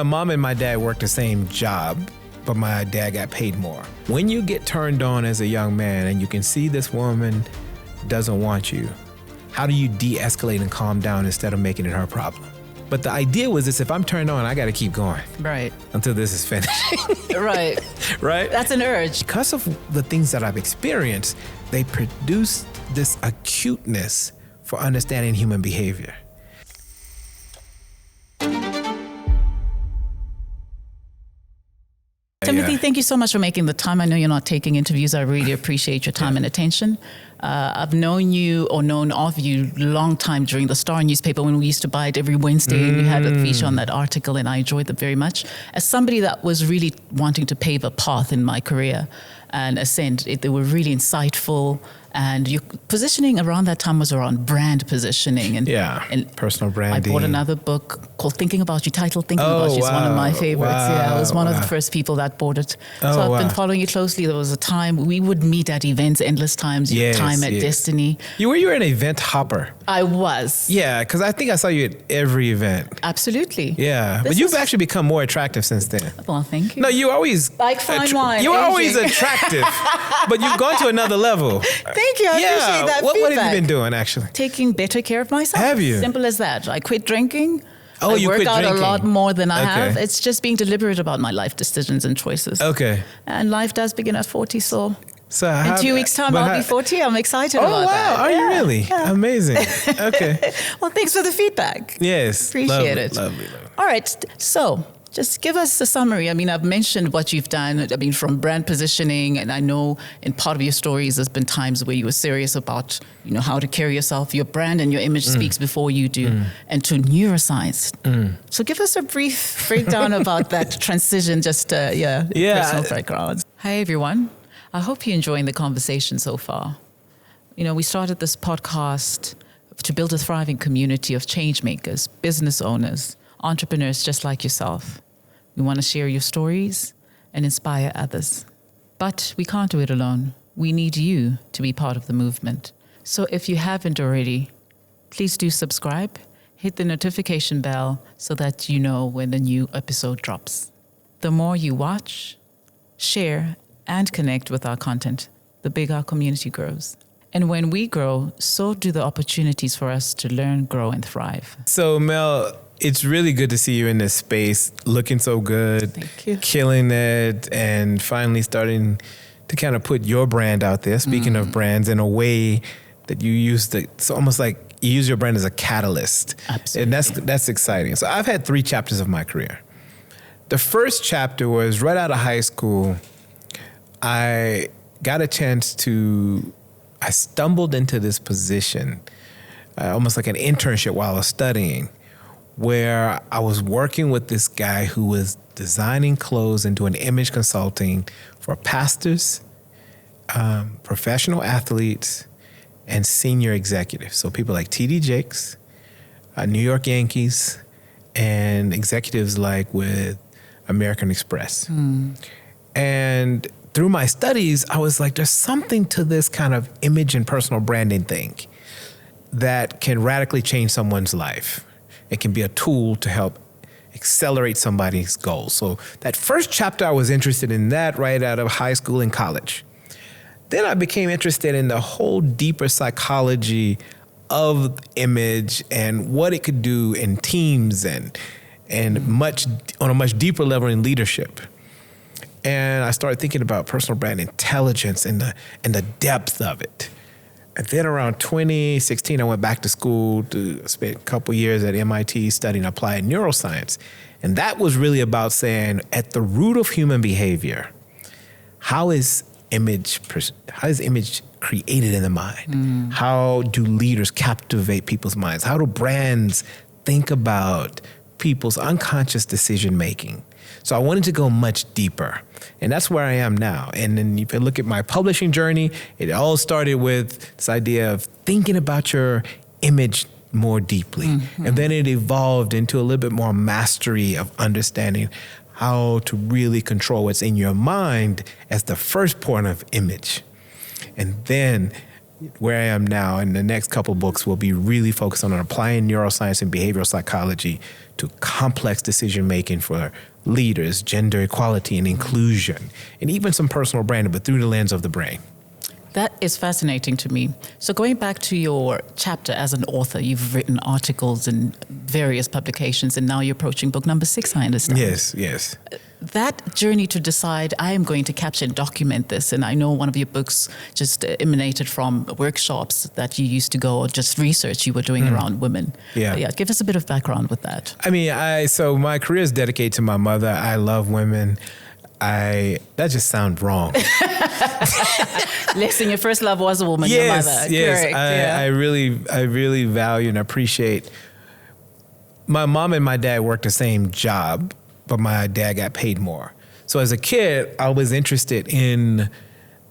my mom and my dad worked the same job, but my dad got paid more. When you get turned on as a young man and you can see this woman doesn't want you, how do you de-escalate and calm down instead of making it her problem? But the idea was this: if I'm turned on, I got to keep going. Right. Until this is finished. Right. Right? That's an urge. Because of the things that I've experienced, they produce this acuteness for understanding human behavior. Timothy, thank you so much for making the time. I know you're not taking interviews. I really appreciate your time and attention. I've known you or known of you long time during the Star newspaper when we used to buy it every Wednesday and you had a feature on that article and I enjoyed them very much. As somebody that was really wanting to pave a path in my career and ascend, they were really insightful. And your positioning around that time was around brand positioning. And personal branding. I bought another book called Thinking About You, titled Thinking About You. It's one of my favorites. I was one of the first people that bought it. So I've been following you closely. There was a time we would meet at events endless times. Time at Destiny. You were an event hopper. I was. Yeah, because I think I saw you at every event. Absolutely. Yeah, but you've actually become more attractive since then. Well, thank you. No, you always... Like fine wine. You were always attractive, but you've gone to another level. Thank you. I appreciate that feedback. What have you been doing, actually? Taking better care of myself. Have you? Simple as that. I quit drinking. Oh, you quit drinking. I work out a lot more than I have. It's just being deliberate about my life decisions and choices. Okay. And life does begin at 40, so in 2 weeks' time I'll be 40. I'm excited about that. Oh, wow. Are you really? Yeah. Amazing. Okay. Well, thanks for the feedback. Yes. Appreciate it. Lovely. All right. So just give us a summary. I mean, I've mentioned what you've done. I mean, from brand positioning, and I know in part of your stories, there's been times where you were serious about, how to carry yourself. Your brand and your image speaks before you do, and to neuroscience. So give us a brief breakdown about that transition, personal background. Hi, everyone. I hope you're enjoying the conversation so far. We started this podcast to build a thriving community of change makers, business owners, entrepreneurs just like yourself. We want to share your stories and inspire others. But we can't do it alone. We need you to be part of the movement. So if you haven't already, please do subscribe, hit the notification bell so that you know when the new episode drops. The more you watch, share, and connect with our content, the bigger our community grows. And when we grow, so do the opportunities for us to learn, grow, and thrive. So, Mel, it's really good to see you in this space, looking so good. Thank you. Killing it, and finally starting to kind of put your brand out there. Speaking of brands, in a way that you use it's almost like you use your brand as a catalyst. Absolutely. And that's exciting. So I've had 3 chapters of my career. The first chapter was right out of high school. I got a chance I stumbled into this position, almost like an internship while I was studying, where I was working with this guy who was designing clothes and doing image consulting for pastors, professional athletes, and senior executives. So people like T.D. Jakes, New York Yankees, and executives like with American Express. And through my studies, I was like, there's something to this kind of image and personal branding thing that can radically change someone's life. It can be a tool to help accelerate somebody's goals. So that first chapter, I was interested in that right out of high school and college. Then I became interested in the whole deeper psychology of image and what it could do in teams and on a much deeper level in leadership. And I started thinking about personal brand intelligence and the depth of it. And then around 2016, I went back to school to spend a couple years at MIT studying applied neuroscience. And that was really about saying, at the root of human behavior, how is image created in the mind? How do leaders captivate people's minds? How do brands think about people's unconscious decision making? So I wanted to go much deeper, and that's where I am now. And then if you look at my publishing journey, it all started with this idea of thinking about your image more deeply. And then it evolved into a little bit more mastery of understanding how to really control what's in your mind as the first point of image. And then where I am now, and the next couple books will be really focused on applying neuroscience and behavioral psychology to complex decision making for leaders, gender equality and inclusion, and even some personal branding, but through the lens of the brain. That is fascinating to me. So going back to your chapter as an author, you've written articles in various publications, and now you're approaching book number 6, I understand. Yes. That journey to decide, I am going to capture and document this, and I know one of your books just emanated from workshops that you used to go, or just research you were doing around women. Yeah. Give us a bit of background with that. I mean, so my career is dedicated to my mother. I love women. That just sounds wrong. Listen, your first love was a woman, your mother. Yes. Correct. I really value and appreciate. My mom and my dad worked the same job, but my dad got paid more. So as a kid, I was interested in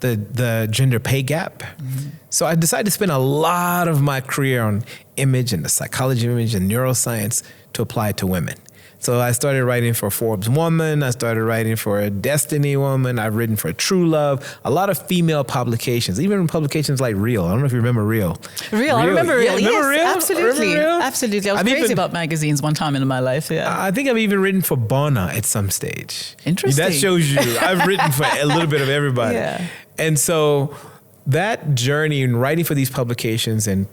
the gender pay gap. Mm-hmm. So I decided to spend a lot of my career on image and the psychology of image and neuroscience to apply it to women. So I started writing for Forbes Woman. I started writing for Destiny Woman. I've written for True Love, a lot of female publications, even publications like Real. I don't know if you remember Real. Real, I remember Real. Yeah, remember Real? Absolutely. Remember Real? Absolutely. I was crazy about magazines one time in my life. Yeah. I think I've even written for Bona at some stage. Interesting. That shows you I've written for a little bit of everybody. Yeah. And so that journey in writing for these publications and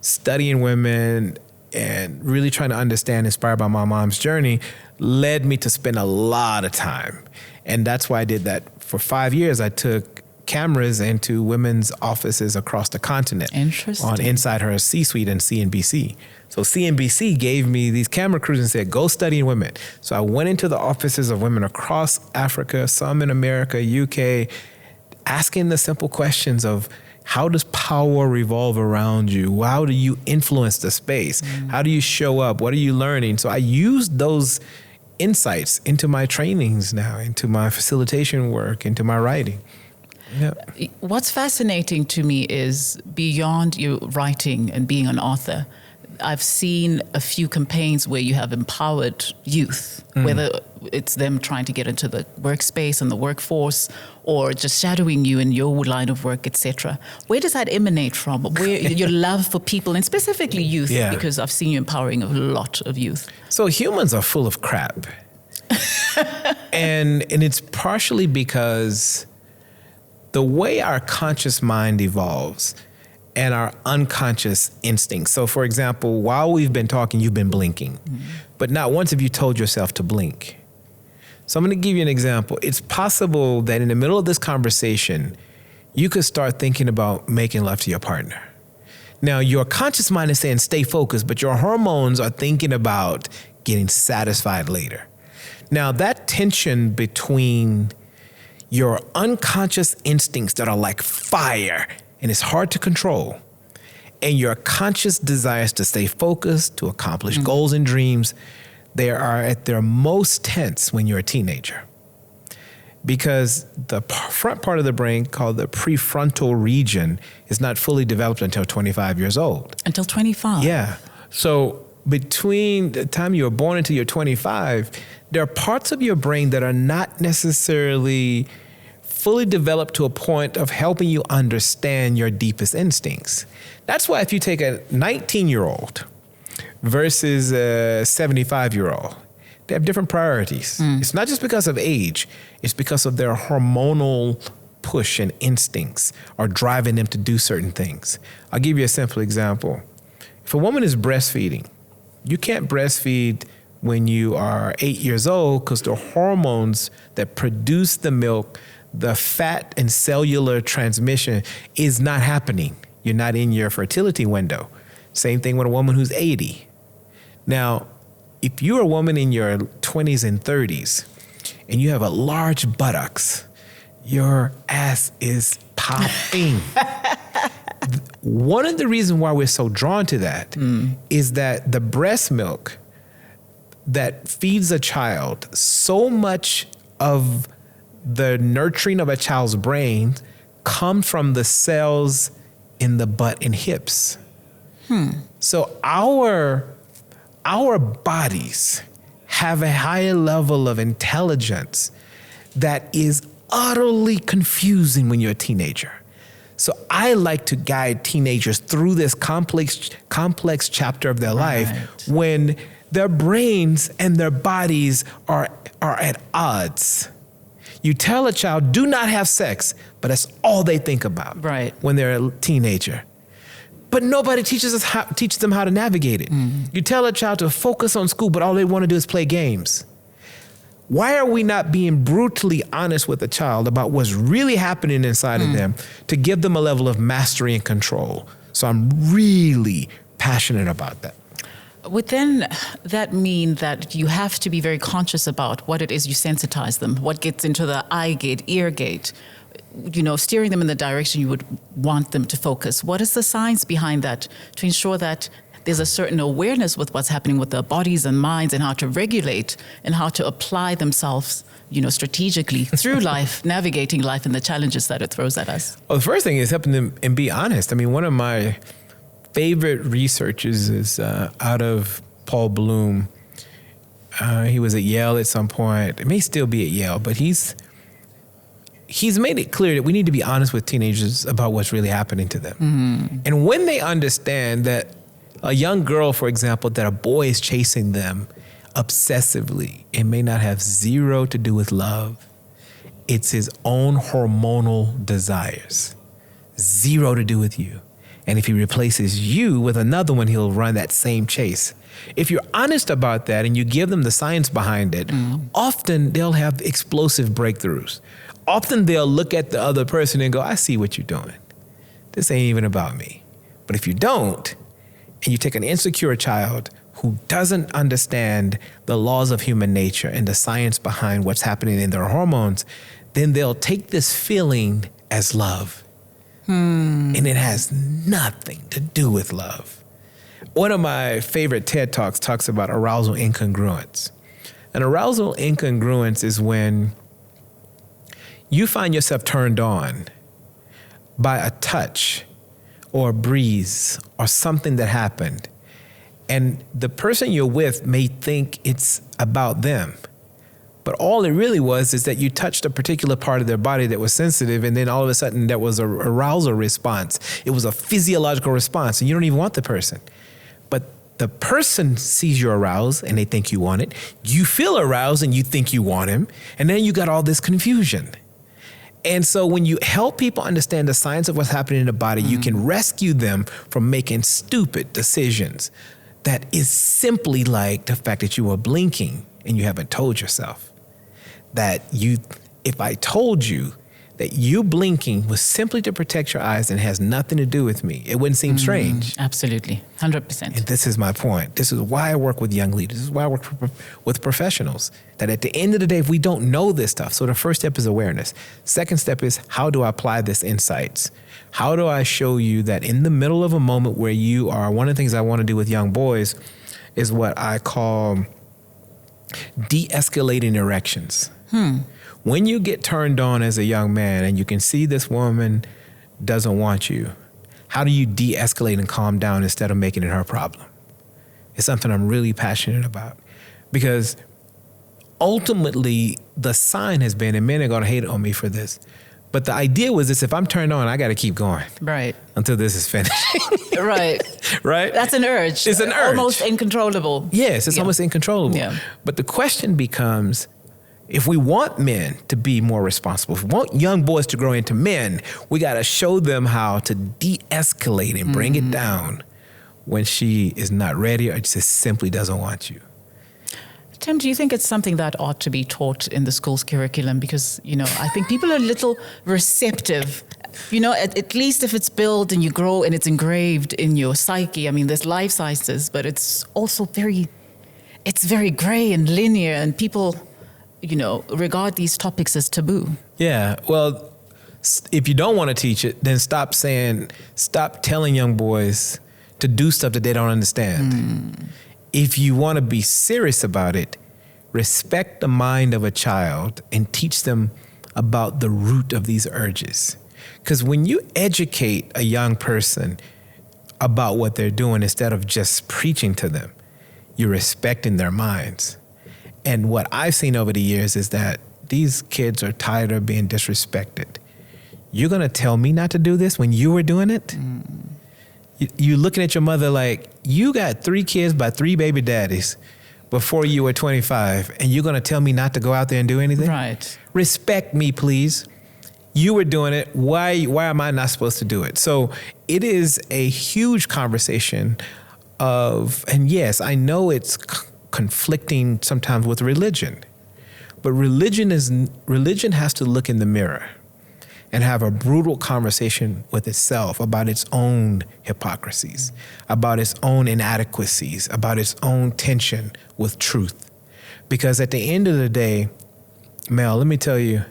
studying women and really trying to understand, inspired by my mom's journey, led me to spend a lot of time. And that's why I did that. For 5 years, I took cameras into women's offices across the continent. Interesting. On Inside Her C-Suite and CNBC. So CNBC gave me these camera crews and said, go study women. So I went into the offices of women across Africa, some in America, UK, asking the simple questions of, how does power revolve around you? How do you influence the space? How do you show up? What are you learning? So I used those insights into my trainings now, into my facilitation work, into my writing. Yeah. What's fascinating to me is beyond you writing and being an author, I've seen a few campaigns where you have empowered youth, whether it's them trying to get into the workspace and the workforce, or just shadowing you in your line of work, etc. Where does that emanate from? Where your love for people, and specifically youth, because I've seen you empowering a lot of youth. So humans are full of crap. and it's partially because the way our conscious mind evolves and our unconscious instincts. So for example, while we've been talking, you've been blinking, but not once have you told yourself to blink. So I'm going to give you an example. It's possible that in the middle of this conversation, you could start thinking about making love to your partner. Now, your conscious mind is saying stay focused, but your hormones are thinking about getting satisfied later. Now, that tension between your unconscious instincts that are like fire and it's hard to control, and your conscious desires to stay focused, to accomplish goals and dreams, they are at their most tense when you're a teenager. Because the front part of the brain, called the prefrontal region, is not fully developed until 25 years old. Until 25? Yeah. So between the time you were born until you're 25, there are parts of your brain that are not necessarily fully developed to a point of helping you understand your deepest instincts. That's why if you take a 19-year-old versus a 75-year-old, they have different priorities. It's not just because of age, it's because of their hormonal push and instincts are driving them to do certain things. I'll give you a simple example. If a woman is breastfeeding, you can't breastfeed when you are 8 years old because the hormones that produce the milk, the fat and cellular transmission is not happening. You're not in your fertility window. Same thing with a woman who's 80. Now, if you're a woman in your 20s and 30s and you have a large buttocks, your ass is popping. One of the reasons why we're so drawn to that is that the breast milk that feeds a child, so much of the nurturing of a child's brain comes from the cells in the butt and hips. So our bodies have a higher level of intelligence that is utterly confusing when you're a teenager. So I like to guide teenagers through this complex chapter of their life when their brains and their bodies are at odds. You tell a child, do not have sex, but that's all they think about when they're a teenager. But nobody teaches them how to navigate it. You tell a child to focus on school, but all they want to do is play games. Why are we not being brutally honest with a child about what's really happening inside of them to give them a level of mastery and control? So I'm really passionate about that. Would then that mean that you have to be very conscious about what it is you sensitize them, what gets into the eye gate, ear gate, steering them in the direction you would want them to focus? What is the science behind that to ensure that there's a certain awareness with what's happening with their bodies and minds and how to regulate and how to apply themselves, strategically through life, navigating life and the challenges that it throws at us? Well, the first thing is helping them and be honest. I mean, one of my favorite researchers is out of Paul Bloom. He was at Yale at some point. It may still be at Yale, but he's made it clear that we need to be honest with teenagers about what's really happening to them. And when they understand that a young girl, for example, that a boy is chasing them obsessively, it may not have zero to do with love. It's his own hormonal desires. Zero to do with you. And if he replaces you with another one, he'll run that same chase. If you're honest about that and you give them the science behind it, often they'll have explosive breakthroughs. Often they'll look at the other person and go, I see what you're doing. This ain't even about me. But if you don't, and you take an insecure child who doesn't understand the laws of human nature and the science behind what's happening in their hormones, then they'll take this feeling as love. And it has nothing to do with love. One of my favorite TED Talks talks about arousal incongruence. And arousal incongruence is when you find yourself turned on by a touch or a breeze or something that happened. And the person you're with may think it's about them. But all it really was is that you touched a particular part of their body that was sensitive, and then all of a sudden there was a arousal response. It was a physiological response, and you don't even want the person. But the person sees you aroused, and they think you want it. You feel aroused, and you think you want him. And then you got all this confusion. And so when you help people understand the science of what's happening in the body, you can rescue them from making stupid decisions. That is simply like the fact that you were blinking and you haven't told yourself. If I told you that you blinking was simply to protect your eyes and has nothing to do with me, it wouldn't seem strange. Absolutely, 100%. And this is my point. This is why I work with young leaders. This is why I work with professionals. That at the end of the day, if we don't know this stuff, so the first step is awareness. Second step is, how do I apply this insights? How do I show you that in the middle of a moment where you are, one of the things I want to do with young boys is what I call de-escalating erections. When you get turned on as a young man and you can see this woman doesn't want you, how do you de-escalate and calm down instead of making it her problem? It's something I'm really passionate about, because ultimately the sign has been, and men are going to hate on me for this, but the idea was this: if I'm turned on, I got to keep going. Right. Until this is finished. Right. Right? That's an urge. It's an urge. Almost uncontrollable. Yes, it's almost uncontrollable. Yeah. But the question becomes, if we want men to be more responsible, if we want young boys to grow into men, we got to show them how to de-escalate and bring it down when she is not ready or just simply doesn't want you. Tim, do you think it's something that ought to be taught in the school's curriculum? Because, I think people are a little receptive. At least if it's built and you grow and it's engraved in your psyche. I mean, there's life sciences, but it's also very gray and linear, and people regard these topics as taboo. Yeah, well, if you don't want to teach it, then stop telling young boys to do stuff that they don't understand. If you want to be serious about it, respect the mind of a child and teach them about the root of these urges. Because when you educate a young person about what they're doing instead of just preaching to them, you're respecting their minds. And what I've seen over the years is that these kids are tired of being disrespected. you're going to tell me not to do this when you were doing it? You looking at your mother like, you got 3 kids by 3 baby daddies before you were 25, and you're going to tell me not to go out there and do anything? Right. Respect me, please. You were doing it. Why am I not supposed to do it? So it is a huge conversation of, and yes, I know it's conflicting sometimes with religion, but religion has to look in the mirror and have a brutal conversation with itself about its own hypocrisies, about its own inadequacies, about its own tension with truth. Because at the end of the day, Mel, let me tell you,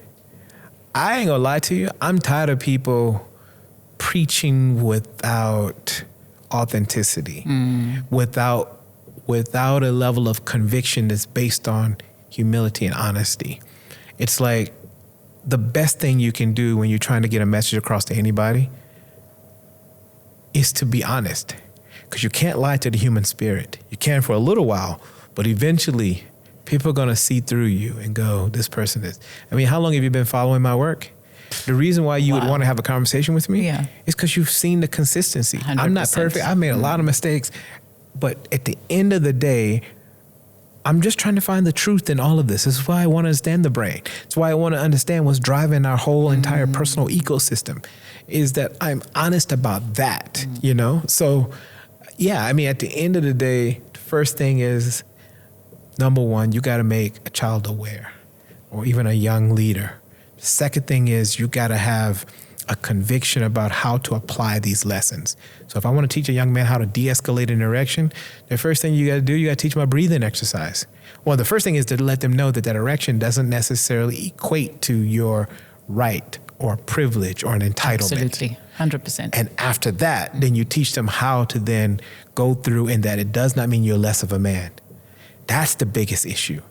I ain't gonna lie to you, I'm tired of people preaching without authenticity, without a level of conviction that's based on humility and honesty. It's like, the best thing you can do when you're trying to get a message across to anybody is to be honest, because you can't lie to the human spirit. You can for a little while, but eventually people are going to see through you and go, this person is. I mean, how long have you been following my work? The reason why you would want to have a conversation with me is because you've seen the consistency. 100%. I'm not perfect. I've made a lot of mistakes, but at the end of the day, I'm just trying to find the truth in all of this. This is why I want to understand the brain. It's why I want to understand what's driving our whole entire personal ecosystem, is that I'm honest about that, you know? So, yeah, I mean, at the end of the day, the first thing is, number one, you got to make a child aware, or even a young leader. The second thing is you got to have a conviction about how to apply these lessons. So if I want to teach a young man how to de-escalate an erection, the first thing you got to do, you got to teach him a breathing exercise. Well, the first thing is to let them know that erection doesn't necessarily equate to your right or privilege or an entitlement. Absolutely, 100%. And after that, then you teach them how to then go through, and that it does not mean you're less of a man. That's the biggest issue.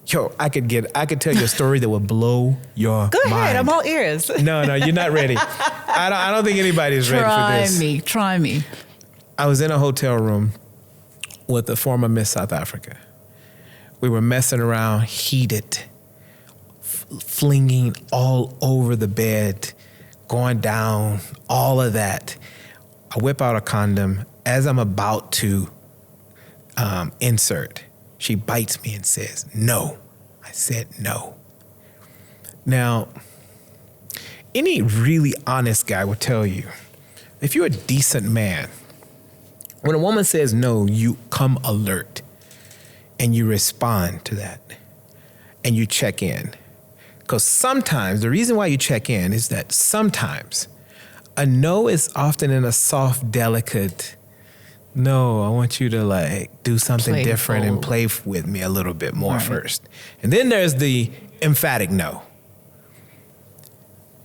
Yo, I could tell you a story that would blow your mind. Go ahead, I'm all ears. No, you're not ready. I don't think anybody's ready for this. Try me. I was in a hotel room with a former Miss South Africa. We were messing around, heated, flinging all over the bed, going down, all of that. I whip out a condom. As I'm about to insert, she bites me and says, no. I said no. Now, any really honest guy will tell you, if you're a decent man, when a woman says no, you come alert and you respond to that and you check in. Because sometimes, the reason why you check in is that sometimes a no is often in a soft, delicate, no, I want you to like do something different and play with me a little bit more first. And then there's the emphatic no.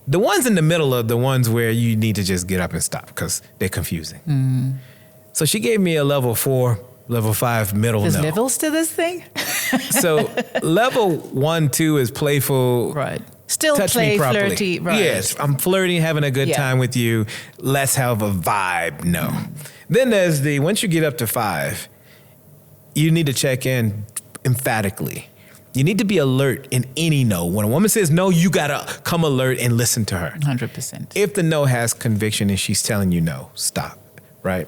The ones in the middle are the ones where you need to just get up and stop because they're confusing. So she gave me a level 4, level 5 middle no. There's levels to this thing? So level 1, 2 is playful. Right. Still touch play, me properly. flirty. Right. Yes, I'm flirting, having a good time with you. Let's have a vibe. No. Then there's the, once you get up to 5, you need to check in emphatically. You need to be alert in any no. When a woman says no, you got to come alert and listen to her. 100%. If the no has conviction and she's telling you no, stop, right?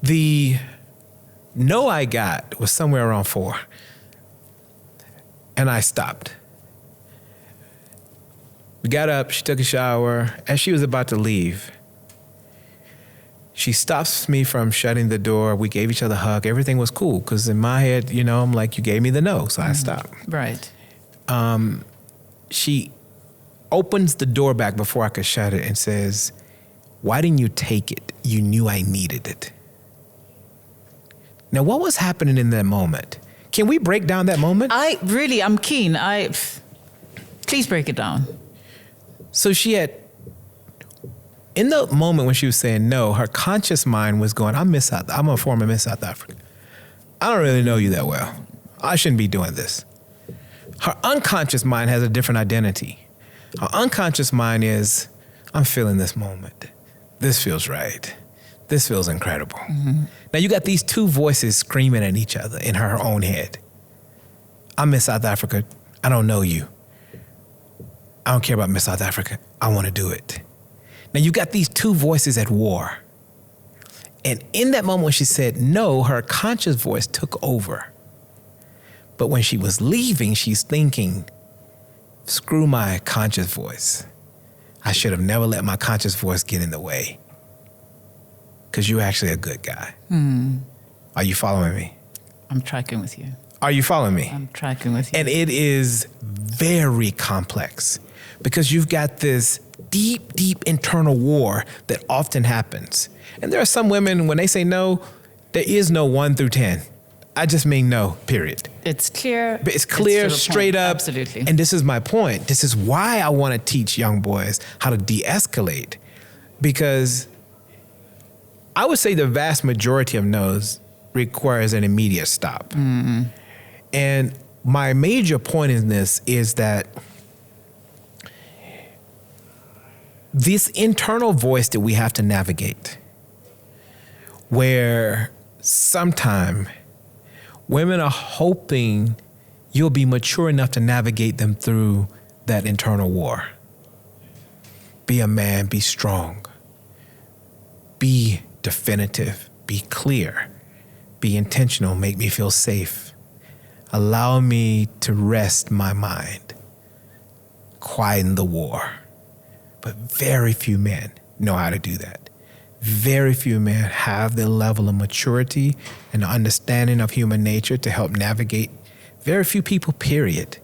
The no I got was somewhere around 4. And I stopped. We got up, she took a shower. As she was about to leave, she stops me from shutting the door. We gave each other a hug. Everything was cool because in my head, you know, I'm like, you gave me the no, so I stopped. Right. She opens the door back before I could shut it and says, why didn't you take it? You knew I needed it. Now, what was happening in that moment? Can we break down that moment? I'm keen. Please break it down. So she had, in the moment when she was saying no, her conscious mind was going, I'm a former Miss South Africa. I don't really know you that well. I shouldn't be doing this. Her unconscious mind has a different identity. Her unconscious mind is, I'm feeling this moment. This feels right. This feels incredible. Now you got these two voices screaming at each other in her own head. I'm Miss South Africa. I don't know you. I don't care about Miss South Africa. I want to do it. Now you got these two voices at war. And in that moment when she said no, her conscious voice took over. But when she was leaving, she's thinking, screw my conscious voice. I should have never let my conscious voice get in the way. Because you're actually a good guy. Are you following me? I'm tracking with you. Are you following me? I'm tracking with you. And it is very complex because you've got this deep, deep internal war that often happens. And there are some women, when they say no, there is no 1 through 10. I just mean no, period. It's clear. It's clear, it's straight up. Absolutely. And this is my point. This is why I want to teach young boys how to de-escalate. Because I would say the vast majority of no's requires an immediate stop. And my major point in this is that this internal voice that we have to navigate, where sometime women are hoping you'll be mature enough to navigate them through that internal war. Be a man, be strong, be definitive, be clear, be intentional, make me feel safe. Allow me to rest my mind, quieten the war. But very few men know how to do that. Very few men have the level of maturity and understanding of human nature to help navigate. Very few people, period.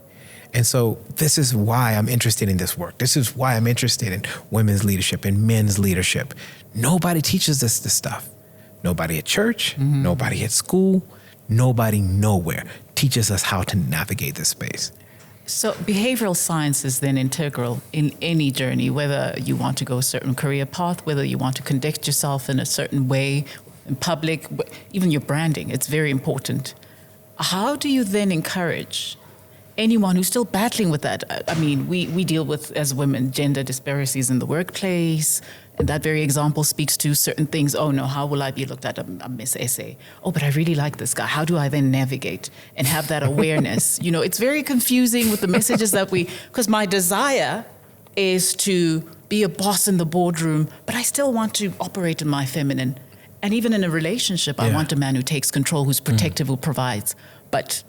And so this is why I'm interested in this work. This is why I'm interested in women's leadership and men's leadership. Nobody teaches us this stuff. Nobody at church, nobody at school, nobody nowhere teaches us how to navigate this space. So behavioral science is then integral in any journey, whether you want to go a certain career path, whether you want to conduct yourself in a certain way in public, even your branding, it's very important. How do you then encourage anyone who's still battling with that? I mean, we deal with, as women, gender disparities in the workplace, and that very example speaks to certain things. Oh no, how will I be looked at? A Miss SA. Oh, but I really like this guy. How do I then navigate and have that awareness? You know, it's very confusing with the messages that because my desire is to be a boss in the boardroom, but I still want to operate in my feminine. And even in a relationship, I want a man who takes control, who's protective, who provides. But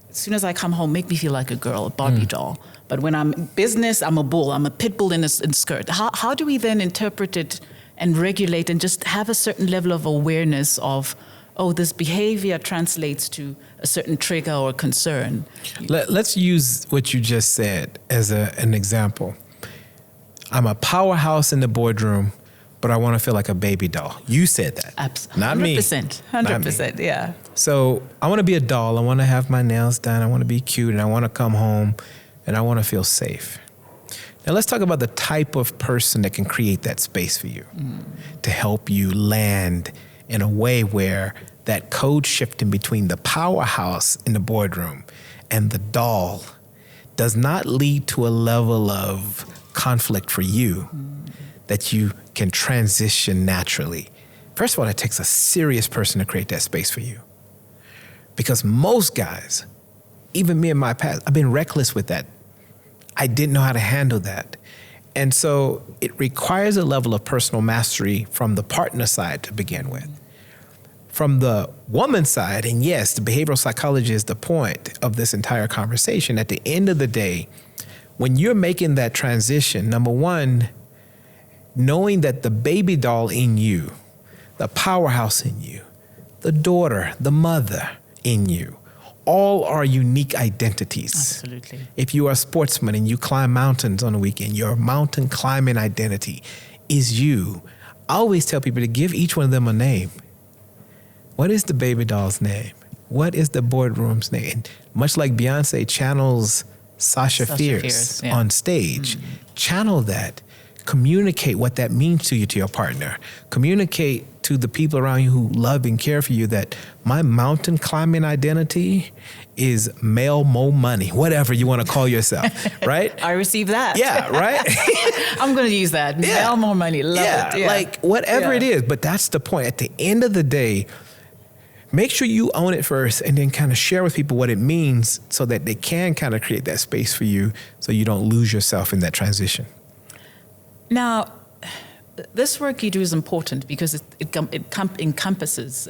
as soon as I come home, make me feel like a girl, a Barbie doll. But when I'm in business, I'm a bull. I'm a pit bull in a skirt. How do we then interpret it and regulate and just have a certain level of awareness of, oh, this behavior translates to a certain trigger or concern? Let's use what you just said as an example. I'm a powerhouse in the boardroom, but I want to feel like a baby doll. You said that. Absolutely. Not me. 100%, yeah. So I want to be a doll. I want to have my nails done. I want to be cute, and I want to come home, and I want to feel safe. Now let's talk about the type of person that can create that space for you to help you land in a way where that code shifting between the powerhouse in the boardroom and the doll does not lead to a level of conflict for you that you can transition naturally. First of all, it takes a serious person to create that space for you. Because most guys, even me in my past, I've been reckless with that. I didn't know how to handle that. And so it requires a level of personal mastery from the partner side to begin with. From the woman side, and yes, the behavioral psychology is the point of this entire conversation. At the end of the day, when you're making that transition, number one, knowing that the baby doll in you, the powerhouse in you, the daughter, the mother in you, all are unique identities. Absolutely. If you are a sportsman and you climb mountains on the weekend, your mountain climbing identity is you. I always tell people to give each one of them a name. What is the baby doll's name? What is the boardroom's name? And much like Beyonce channels Sasha Fierce on stage, channel that. Communicate what that means to you, to your partner. Communicate to the people around you who love and care for you that my mountain climbing identity is male mo money, whatever you want to call yourself, right? I receive that. Yeah, right? I'm going to use that. Male more money. Love it. Yeah. Like whatever it is. But that's the point. At the end of the day, make sure you own it first and then kind of share with people what it means so that they can kind of create that space for you so you don't lose yourself in that transition. Now, this work you do is important because it encompasses,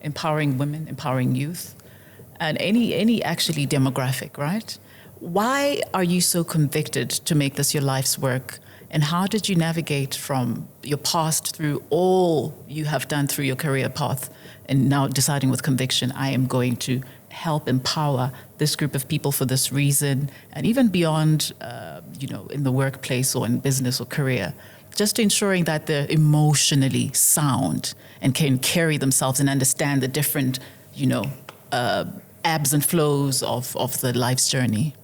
empowering women, empowering youth, and any actually demographic, right? Why are you so convicted to make this your life's work? And how did you navigate from your past through all you have done through your career path and now deciding with conviction, I am going to help empower this group of people for this reason, and even beyond, in the workplace or in business or career, just ensuring that they're emotionally sound and can carry themselves and understand the different, ebbs and flows of the life's journey?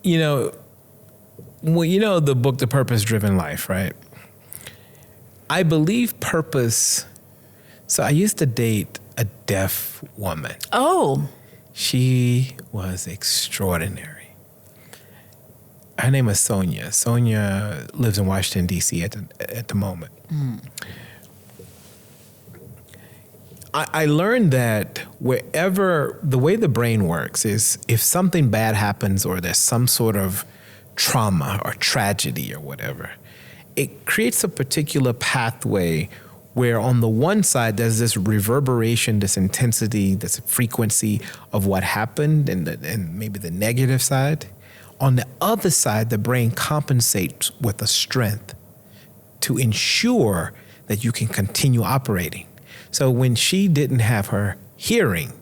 The book, The Purpose-Driven Life, right? I believe purpose. So I used to date a deaf woman. Oh. She was extraordinary. Her name is Sonia. Sonia lives in Washington, D.C. at the moment. Mm. I learned that wherever, the way the brain works is if something bad happens or there's some sort of trauma or tragedy or whatever, it creates a particular pathway where on the one side there's this reverberation, this intensity, this frequency of what happened and maybe the negative side. On the other side, the brain compensates with a strength to ensure that you can continue operating. So when she didn't have her hearing,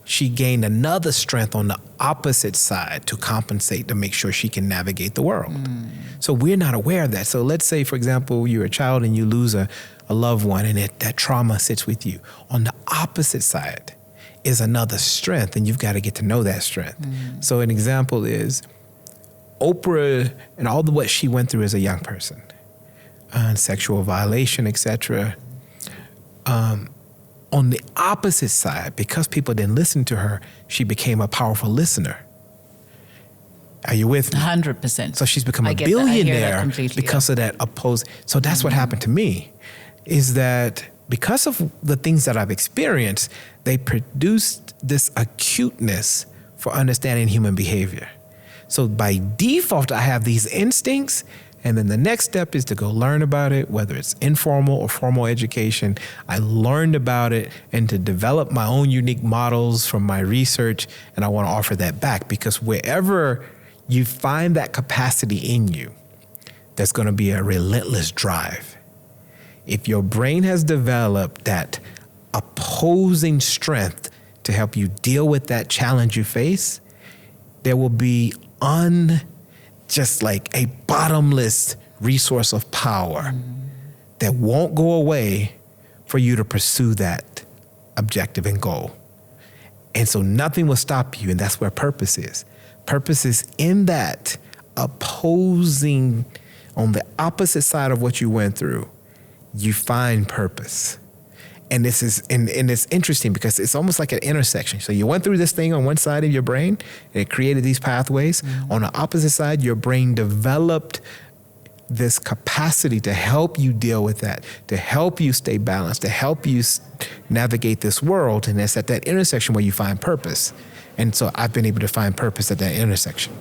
she gained another strength on the opposite side to compensate to make sure she can navigate the world. Mm. So we're not aware of that. So let's say, for example, you're a child and you lose a loved one and that trauma sits with you. On the opposite side is another strength, and you've got to get to know that strength. Mm. So an example is Oprah and all what she went through as a young person, sexual violation, etc. On the opposite side, because people didn't listen to her, she became a powerful listener. Are you with me? 100%. So she's become a billionaire because of that opposed. So that's what happened to me, is that because of the things that I've experienced, they produced this acuteness for understanding human behavior. So by default, I have these instincts. And then the next step is to go learn about it, whether it's informal or formal education. I learned about it and to develop my own unique models from my research. And I want to offer that back, because wherever you find that capacity in you, there's going to be a relentless drive. If your brain has developed that opposing strength to help you deal with that challenge you face, there will be just like a bottomless resource of power that won't go away for you to pursue that objective and goal. And so nothing will stop you, and that's where purpose is. Purpose is in that opposing, on the opposite side of what you went through, you find purpose. And this is, and it's interesting because it's almost like an intersection. So you went through this thing on one side of your brain, and it created these pathways. Mm-hmm. On the opposite side, your brain developed this capacity to help you deal with that, to help you stay balanced, to help you navigate this world. And it's at that intersection where you find purpose. And so I've been able to find purpose at that intersection.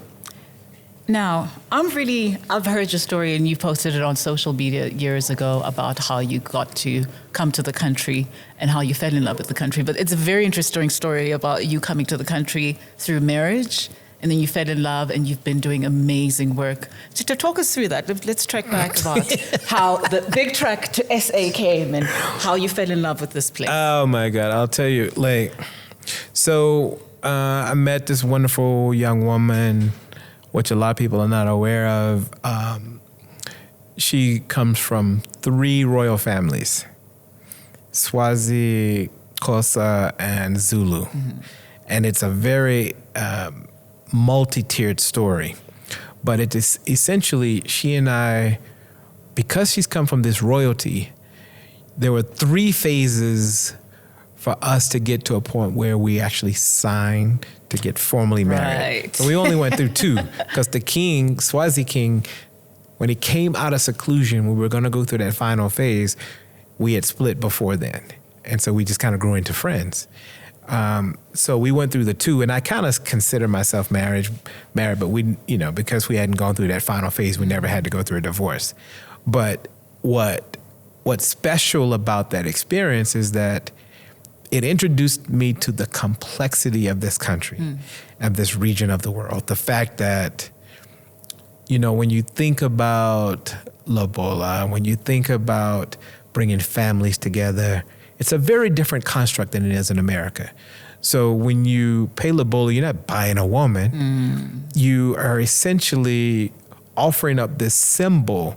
Now, I've heard your story, and you posted it on social media years ago about how you got to come to the country and how you fell in love with the country. But it's a very interesting story about you coming to the country through marriage, and then you fell in love, and you've been doing amazing work. So to talk us through that, let's track back about how the big trek to SA came and how you fell in love with this place. Oh my God, I'll tell you. I met this wonderful young woman, which a lot of people are not aware of. She comes from 3 royal families: Swazi, Xhosa, and Zulu. Mm-hmm. And it's a very multi-tiered story. But it is essentially, she and I, because she's come from this royalty, there were 3 phases for us to get to a point where we actually signed to get formally married. Right. So we only went through 2, because the king, Swazi king, when he came out of seclusion, when we were going to go through that final phase, we had split before then. And so we just kind of grew into friends. So we went through the two, and I kind of consider myself married, but we, because we hadn't gone through that final phase, we never had to go through a divorce. But what's special about that experience is that it introduced me to the complexity of this country, of this region of the world. The fact that, when you think about Lobola, when you think about bringing families together, it's a very different construct than it is in America. So when you pay Lobola, you're not buying a woman. You are essentially offering up this symbol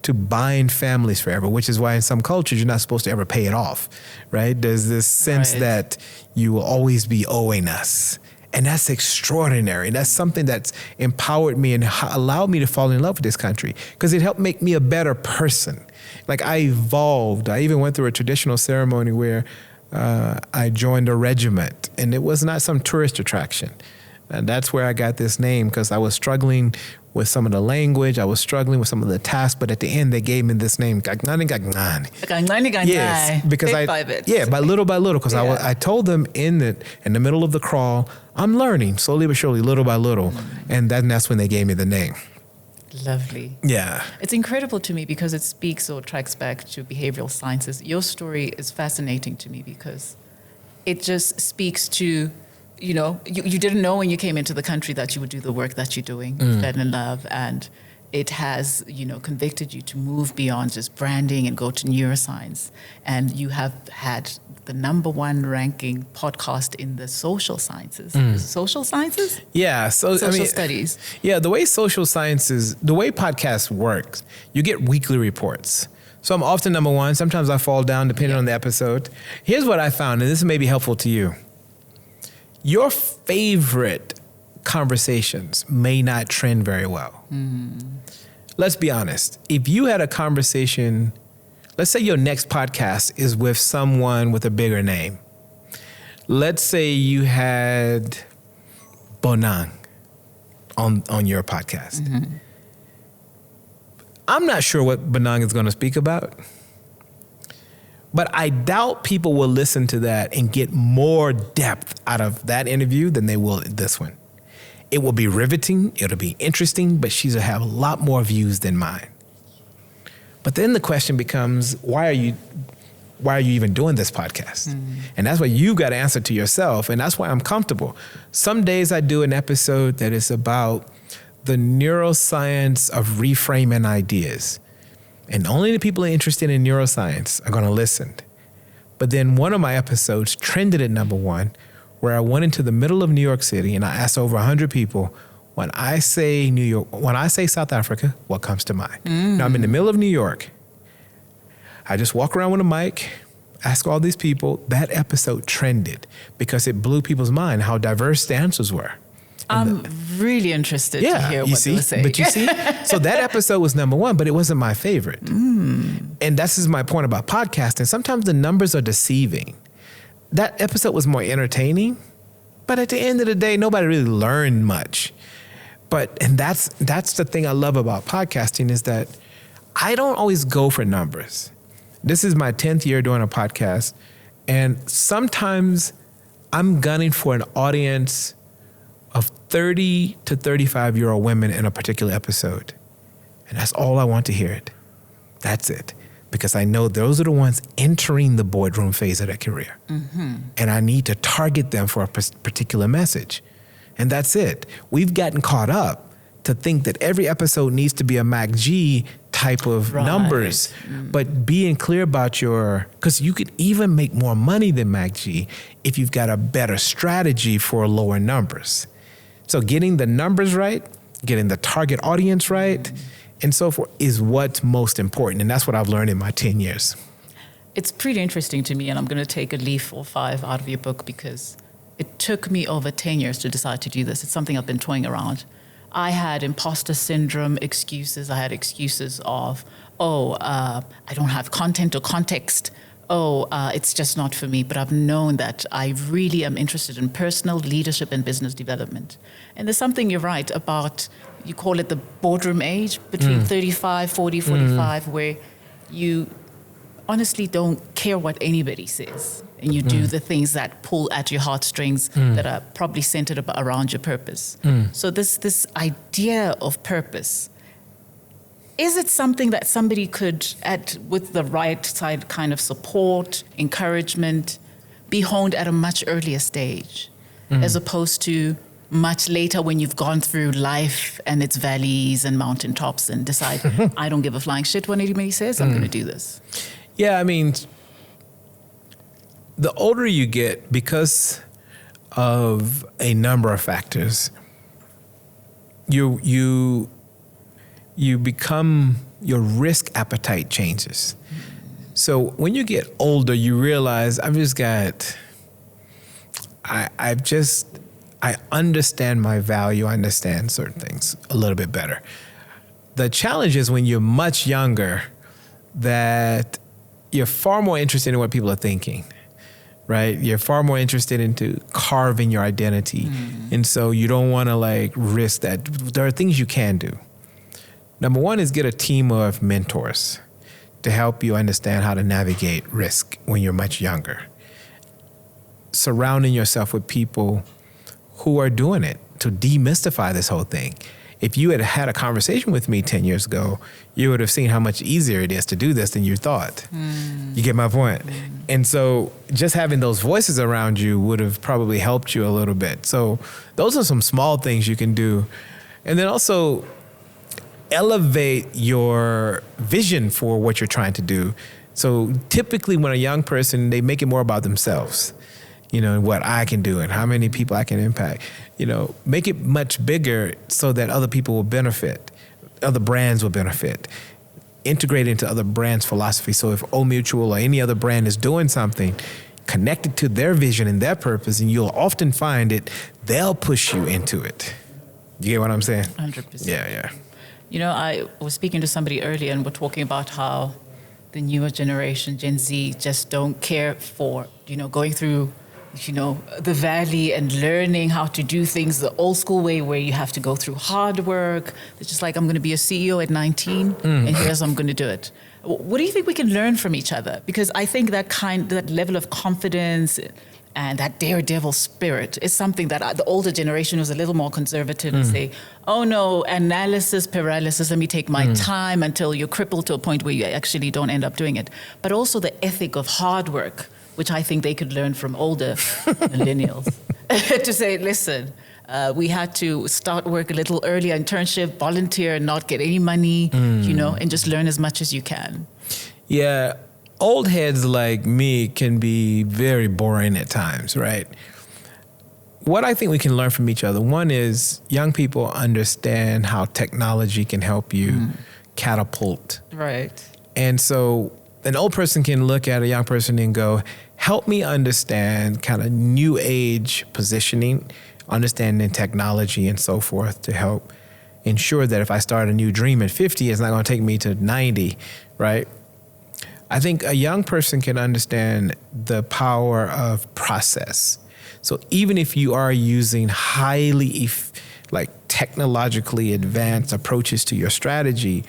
to bind families forever, which is why in some cultures you're not supposed to ever pay it off, right? There's this sense that you will always be owing us. And that's extraordinary. That's something that's empowered me and allowed me to fall in love with this country because it helped make me a better person. Like I evolved. I even went through a traditional ceremony where I joined a regiment, and it was not some tourist attraction. And that's where I got this name because I was struggling with some of the language. I was struggling with some of the tasks, but at the end they gave me this name, Gagnani Gagnani. Yes, because by little, because I told them in the middle of the crawl, I'm learning slowly but surely, little by little, and that's when they gave me the name. Lovely. Yeah. It's incredible to me because it speaks or tracks back to behavioral sciences. Your story is fascinating to me because it just speaks to, you didn't know when you came into the country that you would do the work that you're doing, fell in love, and it has, convicted you to move beyond just branding and go to neuroscience. And you have had the #1 ranking podcast in the social sciences. Social sciences? Yeah. Social studies. Yeah, the way social sciences, the way podcasts works, you get weekly reports. So I'm often #1. Sometimes I fall down depending on the episode. Here's what I found, and this may be helpful to you. Your favorite conversations may not trend very well. Let's be honest. If you had a conversation, let's say your next podcast is with someone with a bigger name. Let's say you had Bonang on your podcast. I'm not sure what Bonang is going to speak about, but I doubt people will listen to that and get more depth out of that interview than they will this one. It will be riveting, it'll be interesting, but she's gonna have a lot more views than mine. But then the question becomes, why are you even doing this podcast? And that's what you got to answer to yourself, and that's why I'm comfortable. Some days I do an episode that is about the neuroscience of reframing ideas. And only the people interested in neuroscience are going to listen. But then one of my episodes trended at #1, where I went into the middle of New York City and I asked over 100 people, when I say New York, when I say South Africa, what comes to mind? Now I'm in the middle of New York. I just walk around with a mic, ask all these people. That episode trended because it blew people's mind how diverse the answers were. I'm really interested to hear what they were saying. But you see, so that episode was #1, but it wasn't my favorite. And this is my point about podcasting. Sometimes the numbers are deceiving. That episode was more entertaining, but at the end of the day, nobody really learned much. And that's the thing I love about podcasting is that I don't always go for numbers. This is my 10th year doing a podcast, and sometimes I'm gunning for an audience of 30 to 35-year-old women in a particular episode. And that's all I want to hear it. That's it. Because I know those are the ones entering the boardroom phase of their career. And I need to target them for a particular message. And that's it. We've gotten caught up to think that every episode needs to be a MACG type of numbers. But being clear about because you could even make more money than MACG if you've got a better strategy for lower numbers. So getting the numbers right, getting the target audience right, and so forth is what's most important. And that's what I've learned in my 10 years. It's pretty interesting to me, and I'm going to take a leaf or 5 out of your book because it took me over 10 years to decide to do this. It's something I've been toying around. I had imposter syndrome excuses. I had excuses of, I don't have content or context. It's just not for me. But I've known that I really am interested in personal leadership and business development. And there's something you're right about, you call it the boardroom age, between 35, 40, 45, where you honestly don't care what anybody says. And you do the things that pull at your heartstrings that are probably centered around your purpose. So this idea of purpose, is it something that somebody could, with the right side kind of support, encouragement, be honed at a much earlier stage, as opposed to much later when you've gone through life and its valleys and mountaintops and decide, I don't give a flying shit what anybody says, I'm going to do this? Yeah, I mean, the older you get, because of a number of factors, you become, your risk appetite changes. So when you get older, you realize I understand my value. I understand certain things a little bit better. The challenge is when you're much younger that you're far more interested in what people are thinking, right? You're far more interested into carving your identity. And so you don't want to like risk that. There are things you can do. Number one is get a team of mentors to help you understand how to navigate risk when you're much younger. Surrounding yourself with people who are doing it to demystify this whole thing. If you had had a conversation with me 10 years ago, you would have seen how much easier it is to do this than you thought. You get my point? And so just having those voices around you would have probably helped you a little bit. So those are some small things you can do. And then also elevate your vision for what you're trying to do. So typically when a young person, they make it more about themselves, and what I can do and how many people I can impact, make it much bigger so that other people will benefit, other brands will benefit, integrate into other brands' philosophy. So if Old Mutual or any other brand is doing something connected to their vision and their purpose, and you'll often find it, they'll push you into it. You get what I'm saying? 100%. Yeah. I was speaking to somebody earlier and we're talking about how the newer generation, Gen Z, just don't care for, going through, the valley and learning how to do things the old school way where you have to go through hard work. It's just like, I'm going to be a CEO at 19 and here's how I'm going to do it. What do you think we can learn from each other? Because I think that level of confidence and that daredevil spirit is something that the older generation was a little more conservative and say, oh no, analysis paralysis, let me take my time until you're crippled to a point where you actually don't end up doing it. But also the ethic of hard work, which I think they could learn from older millennials. To say, listen, we had to start work a little earlier, internship, volunteer, not get any money, and just learn as much as you can. Yeah. Old heads like me can be very boring at times, right? What I think we can learn from each other, one is young people understand how technology can help you catapult. Right. And so an old person can look at a young person and go, help me understand kind of new age positioning, understanding technology and so forth to help ensure that if I start a new dream at 50, it's not going to take me to 90, right? I think a young person can understand the power of process. So even if you are using highly technologically advanced approaches to your strategy,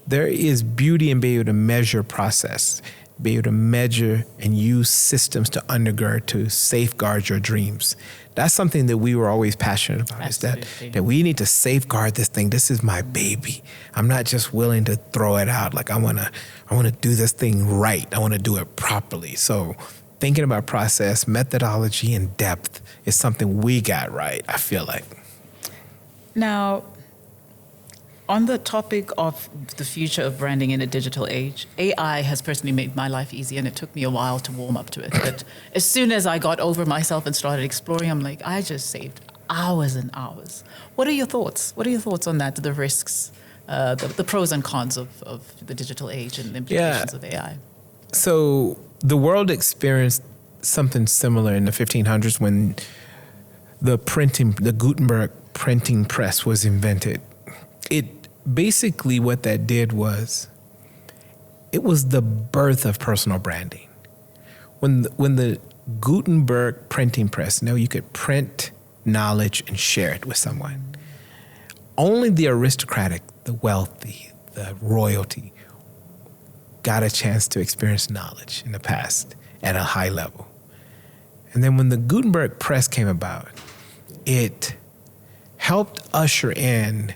there is beauty in being able to measure process, be able to measure and use systems to undergird, to safeguard your dreams. That's something that we were always passionate about. Absolutely. Is that we need to safeguard this thing. This is my baby. I'm not just willing to throw it out. Like I want to do this thing right. I want to do it properly. So thinking about process, methodology, and depth is something we got right, I feel like. Now, on the topic of the future of branding in a digital age, AI has personally made my life easy, and it took me a while to warm up to it. But as soon as I got over myself and started exploring, I'm like, I just saved hours and hours. What are your thoughts? What are your thoughts on that, the risks, the pros and cons of the digital age and the implications of AI? So the world experienced something similar in the 1500s when the Gutenberg printing press was invented. It basically, what that did was, it was the birth of personal branding. When the Gutenberg printing press, you could print knowledge and share it with someone. Only the aristocratic, the wealthy, the royalty got a chance to experience knowledge in the past at a high level. And then when the Gutenberg press came about, it helped usher in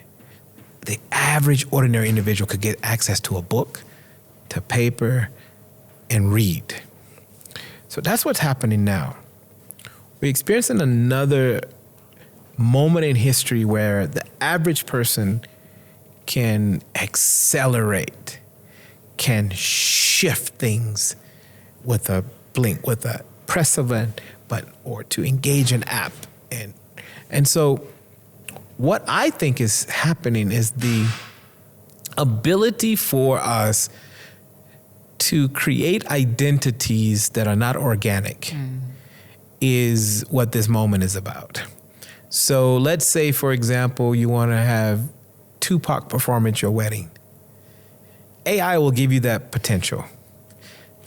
the average ordinary individual could get access to a book, to paper, and read. So that's what's happening now. We're experiencing another moment in history where the average person can accelerate, can shift things with a blink, with a press of a button, or to engage an app. And so what I think is happening is the ability for us to create identities that are not organic is what this moment is about. So let's say, for example, you want to have Tupac perform at your wedding. AI will give you that potential.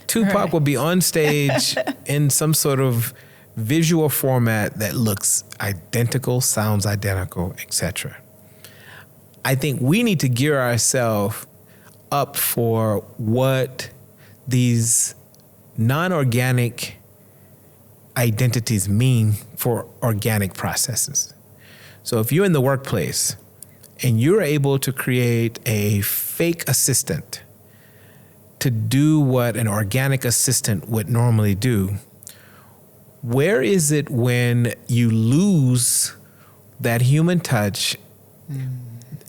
Tupac will be on stage in some sort of visual format that looks identical, sounds identical, etc. I think we need to gear ourselves up for what these non-organic identities mean for organic processes. So if you're in the workplace and you're able to create a fake assistant to do what an organic assistant would normally do, where is it when you lose that human touch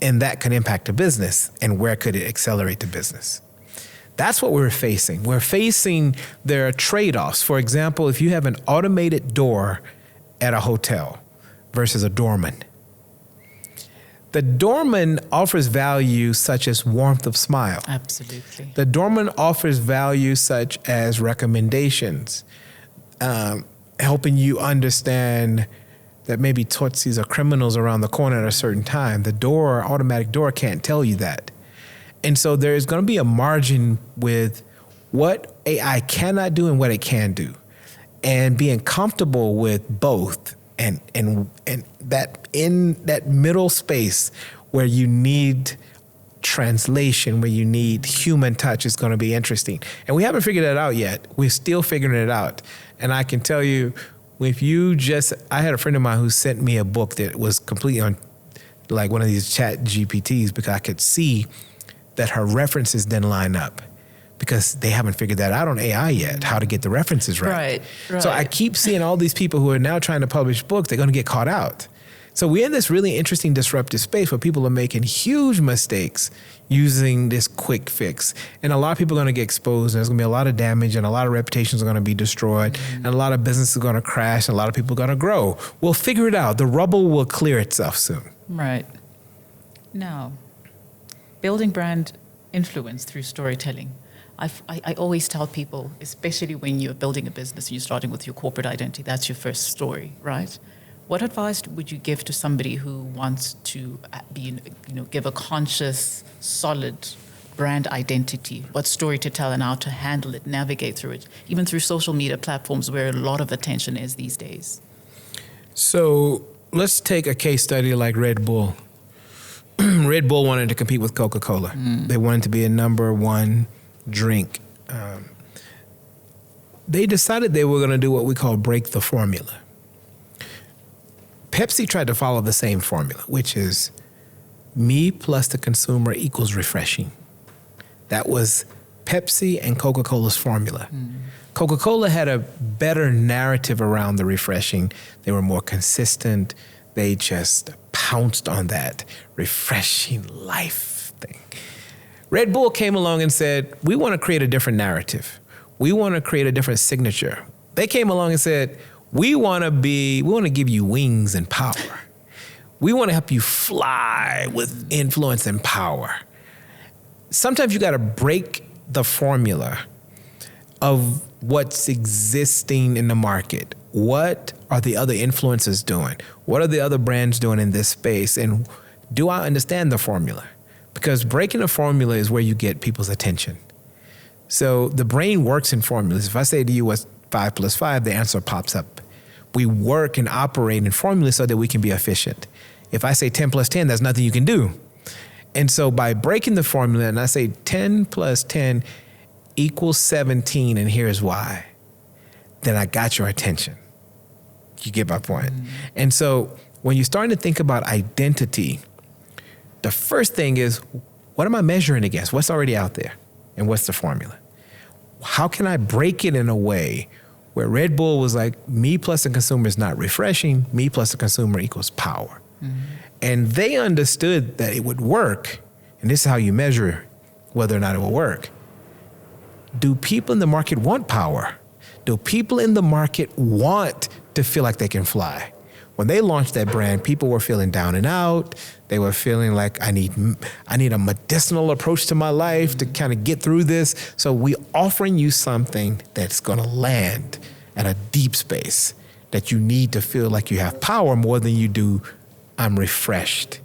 and that can impact a business, and where could it accelerate the business? That's what we're facing. We're facing there are trade-offs. For example, if you have an automated door at a hotel versus a doorman, the doorman offers value such as warmth of smile. Absolutely. The doorman offers value such as recommendations, helping you understand that maybe Tutsis or criminals around the corner at a certain time. The automatic door can't tell you that. And so there is going to be a margin with what AI cannot do and what it can do. And being comfortable with both and that in that middle space where you need translation, where you need human touch is going to be interesting. And we haven't figured that out yet. We're still figuring it out. And I can tell you, I had a friend of mine who sent me a book that was completely on like one of these chat GPTs, because I could see that her references didn't line up because they haven't figured that out on AI yet, how to get the references right. Right. So I keep seeing all these people who are now trying to publish books, they're going to get caught out. So we're in this really interesting disruptive space where people are making huge mistakes using this quick fix. And a lot of people are going to get exposed, and there's going to be a lot of damage, and a lot of reputations are going to be destroyed, and a lot of businesses are going to crash, and a lot of people are going to grow. We'll figure it out. The rubble will clear itself soon. Right. Now, building brand influence through storytelling. I always tell people, especially when you're building a business and you're starting with your corporate identity, that's your first story, right? What advice would you give to somebody who wants to give a conscious, solid brand identity, what story to tell and how to handle it, navigate through it, even through social media platforms where a lot of attention is these days? So let's take a case study like Red Bull. Red Bull wanted to compete with Coca-Cola. They wanted to be a number one drink. They decided they were going to do what we call break the formula. Pepsi tried to follow the same formula, which is me plus the consumer equals refreshing. That was Pepsi and Coca-Cola's formula. Coca-Cola had a better narrative around the refreshing. They were more consistent. They just pounced on that refreshing life thing. Red Bull came along and said, we want to create a different narrative. We want to create a different signature. They came along and said, we want to give you wings and power. We want to help you fly with influence and power. Sometimes you got to break the formula of what's existing in the market. What are the other influencers doing? What are the other brands doing in this space? And do I understand the formula? Because breaking a formula is where you get people's attention. So the brain works in formulas. If I say to you what's 5 + 5, the answer pops up. We work and operate in formulas so that we can be efficient. If I say 10 + 10, there's nothing you can do. And so by breaking the formula, and I say 10 + 10, equals 17, and here's why, then I got your attention. You get my point? And so when you're starting to think about identity, the first thing is, what am I measuring against? What's already out there? And what's the formula? How can I break it in a way where Red Bull was like, me plus the consumer is not refreshing, me plus the consumer equals power. And they understood that it would work, and this is how you measure whether or not it will work. Do people in the market want power? Do people in the market want to feel like they can fly? When they launched that brand, people were feeling down and out. They were feeling like, I need a medicinal approach to my life to kind of get through this. So we offering you something that's going to land at a deep space that you need to feel like you have power more than you do, I'm refreshed.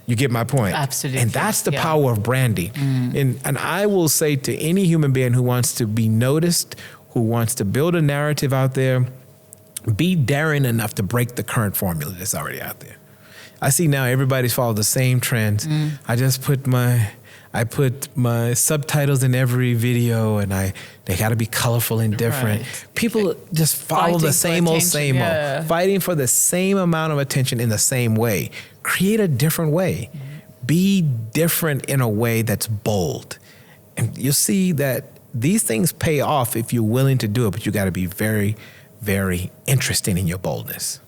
You get my point? Absolutely. And that's the power of branding. And I will say to any human being who wants to be noticed, who wants to build a narrative out there, be daring enough to break the current formula that's already out there. I see now everybody's followed the same trends. I just put my subtitles in every video, and they got to be colorful and different. Right. People just follow the same old, fighting for the same amount of attention in the same way. Create a different way. Be different in a way that's bold. And you'll see that these things pay off if you're willing to do it, but you got to be very, very interesting in your boldness.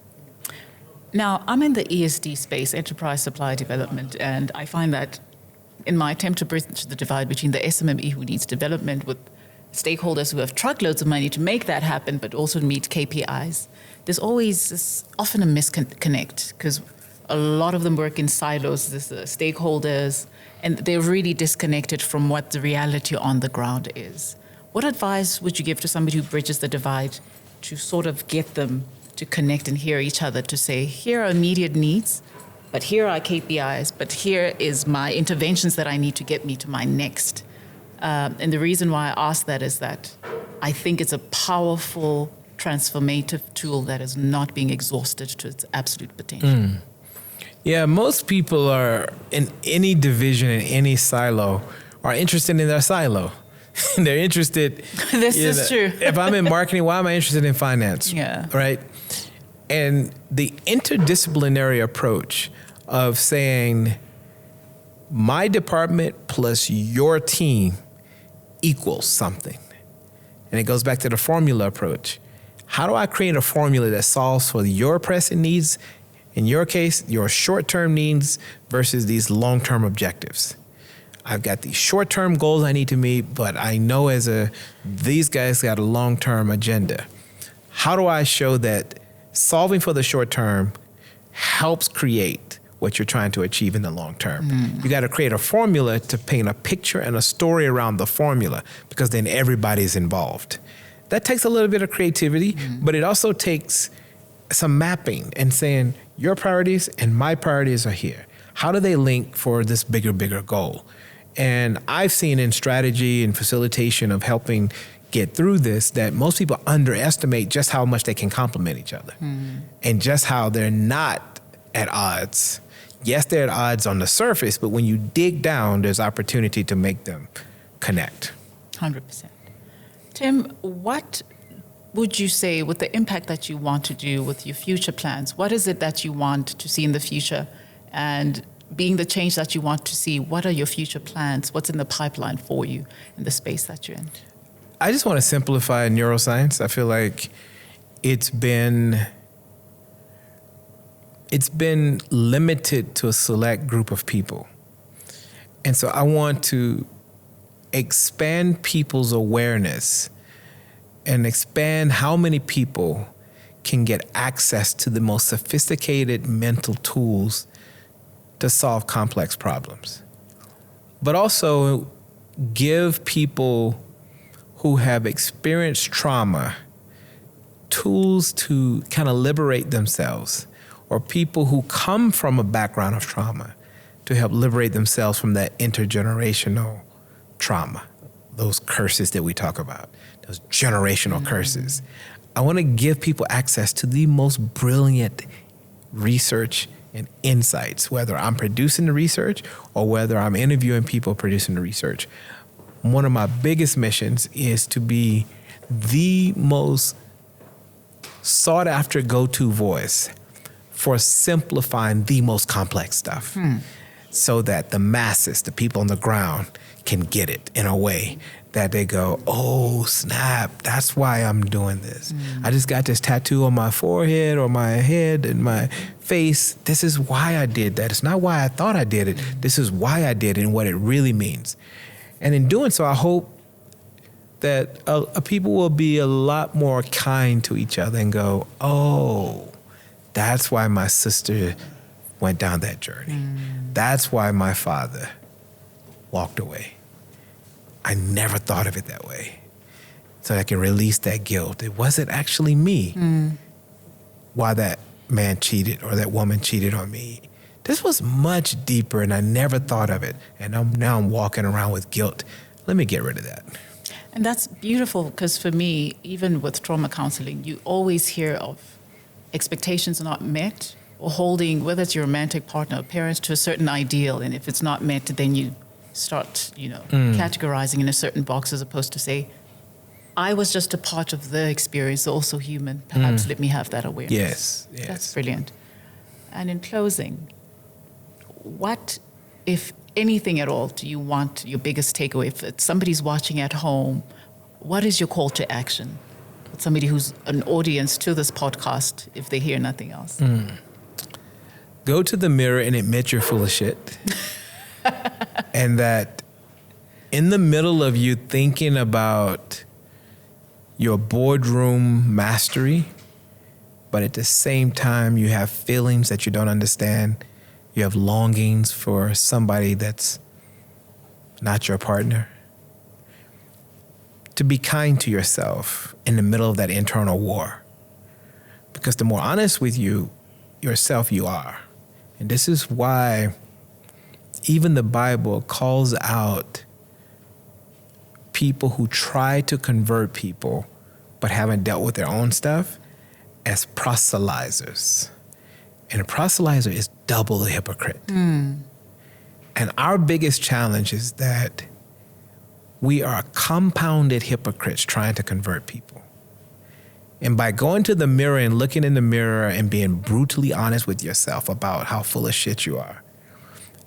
Now, I'm in the ESD space, enterprise supply development, and I find that in my attempt to bridge the divide between the SMME who needs development with stakeholders who have truckloads of money to make that happen, but also to meet KPIs, there's often a misconnect because a lot of them work in silos, there's the stakeholders, and they're really disconnected from what the reality on the ground is. What advice would you give to somebody who bridges the divide to sort of get them to connect and hear each other, to say, here are immediate needs, but here are KPIs, but here is my interventions that I need to get me to my next. And the reason why I ask that is that I think it's a powerful, transformative tool that is not being exhausted to its absolute potential. Yeah, most people are in any division, in any silo, are interested in their silo. They're interested. This is true. If I'm in marketing, why am I interested in finance? Yeah. Right? And the interdisciplinary approach of saying my department plus your team equals something. And it goes back to the formula approach. How do I create a formula that solves for your pressing needs, in your case, your short-term needs versus these long-term objectives? I've got these short-term goals I need to meet, but I know these guys got a long-term agenda. How do I show that solving for the short term helps create what you're trying to achieve in the long term? You got to create a formula to paint a picture and a story around the formula, because then everybody's involved. That takes a little bit of creativity, but it also takes some mapping and saying your priorities and my priorities are here. How do they link for this bigger goal? And I've seen in strategy and facilitation of helping get through this that most people underestimate just how much they can complement each other and just how they're not at odds. Yes, they're at odds on the surface, but when you dig down, there's opportunity to make them connect. 100%. Tim, what would you say with the impact that you want to do with your future plans? What is it that you want to see in the future? And being the change that you want to see, what are your future plans? What's in the pipeline for you in the space that you're in? I just want to simplify neuroscience. I feel like it's been limited to a select group of people. And so I want to expand people's awareness and expand how many people can get access to the most sophisticated mental tools to solve complex problems. But also give people who have experienced trauma tools to kind of liberate themselves, or people who come from a background of trauma to help liberate themselves from that intergenerational trauma, those curses that we talk about, those generational curses. I want to give people access to the most brilliant research and insights, whether I'm producing the research or whether I'm interviewing people producing the research. one of my biggest missions is to be the most sought after go-to voice for simplifying the most complex stuff so that the masses, the people on the ground, can get it in a way that they go, oh, snap, that's why I'm doing this. I just got this tattoo on my forehead or my head and my face. This is why I did that. It's not why I thought I did it. This is why I did it and what it really means. And in doing so, I hope that people will be a lot more kind to each other and go, oh, that's why my sister went down that journey. That's why my father walked away. I never thought of it that way. So I can release that guilt. It wasn't actually me why that man cheated or that woman cheated on me. This was much deeper and I never thought of it. And now I'm walking around with guilt. Let me get rid of that. And that's beautiful because for me, even with trauma counseling, you always hear of expectations not met or holding, whether it's your romantic partner or parents, to a certain ideal. And if it's not met, then you start, categorizing in a certain box as opposed to say, I was just a part of the experience, also human. Perhaps let me have that awareness. Yes. That's brilliant. And in closing, what, if anything at all, do you want your biggest takeaway? If somebody's watching at home, what is your call to action? Somebody who's an audience to this podcast, if they hear nothing else. Go to the mirror and admit you're full of shit. And that in the middle of you thinking about your boardroom mastery, but at the same time you have feelings that you don't understand, you have longings for somebody that's not your partner, to be kind to yourself in the middle of that internal war. Because the more honest with yourself you are. And this is why even the Bible calls out people who try to convert people but haven't dealt with their own stuff as proselytizers. And a proselytizer is double the hypocrite. And our biggest challenge is that we are compounded hypocrites trying to convert people. And by going to the mirror and looking in the mirror and being brutally honest with yourself about how full of shit you are,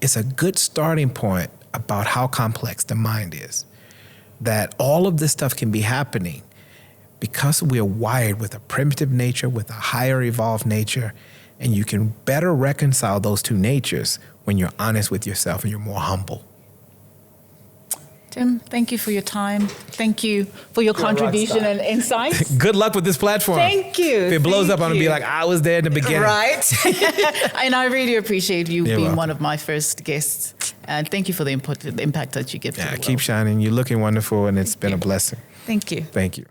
it's a good starting point about how complex the mind is. That all of this stuff can be happening because we are wired with a primitive nature, with a higher evolved nature, and you can better reconcile those two natures when you're honest with yourself and you're more humble. Tim, thank you for your time. Thank you for your contribution and insights. Good luck with this platform. Thank you. If it blows up, I'm going to be like, I was there in the beginning. Right. And I really appreciate you being one of my first guests. And thank you for the impact that you give to the world. Keep shining. You're looking wonderful, and it's been a blessing. Thank you. Thank you.